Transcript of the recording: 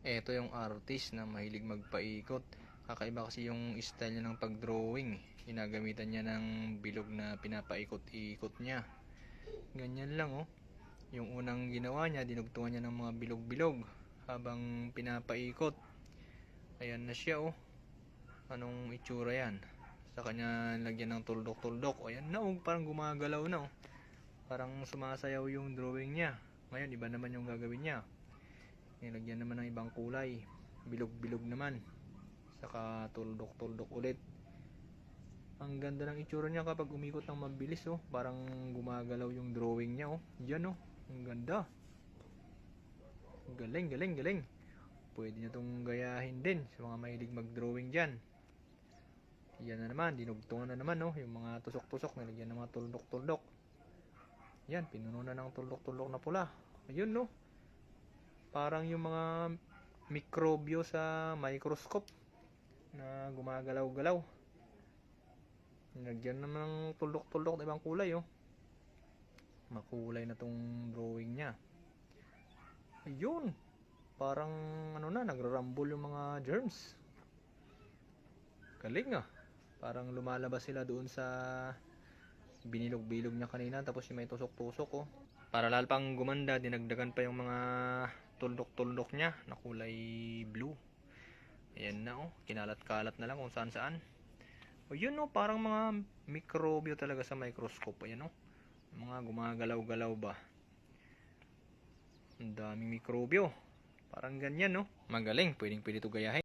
Ito yung artist na mahilig magpaikot. Kakaiba kasi yung style niya ng pagdrawing. Ginagamitan niya ng bilog na pinapaikot-ikot niya. Ganyan lang oh. Yung unang ginawa niya, dinugtungan niya ng mga bilog-bilog habang pinapaikot. Ayan na siya oh. Anong itsura yan? Sa kanya lagyan ng tuldok-tuldok. Ayan na oh, parang gumagalaw na oh. Parang sumasayaw yung drawing niya. Ngayon, iba naman yung gagawin niya. Nilagyan naman ng ibang kulay. Bilog-bilog naman. Saka tuldok-tuldok ulit. Ang ganda ng itsura niya kapag umikot ng mabilis oh. Parang gumagalaw yung drawing niya oh. Diyan oh. Ang ganda. Galing, galing, galing. Pwede nyo itong gayahin din sa mga mahilig mag-drawing dyan. Yan na naman. Dinugtungan na naman oh. Yung mga tusok-tusok. Nilagyan ng mga tuldok-tuldok. Yan. Pinuno na ng tuldok-tuldok na pula. Ayun no. Parang yung mga mikrobyo sa microscope na gumagalaw-galaw. Nilagyan naman ng tuldok-tuldok na ibang kulay oh. Makulay na tong drawing niya. Ayun. Parang ano na, nagrarumble yung mga germs. Galing ah. Parang lumalabas sila doon sa binilog-bilog niya kanina. Tapos yung may tusok-tusok oh. Para lalo pang gumanda, dinagdagan pa yung mga tuldok-tuldok niya na kulay blue. Ayan na oh. Kinalat-kalat na lang kung saan-saan. O yun oh, parang mga mikrobyo talaga sa microscope. Ayan oh. Mga gumagalaw-galaw ba. Ang daming mikrobyo. Parang ganyan no. Magaling. Pwedeng pwede ito gayahin.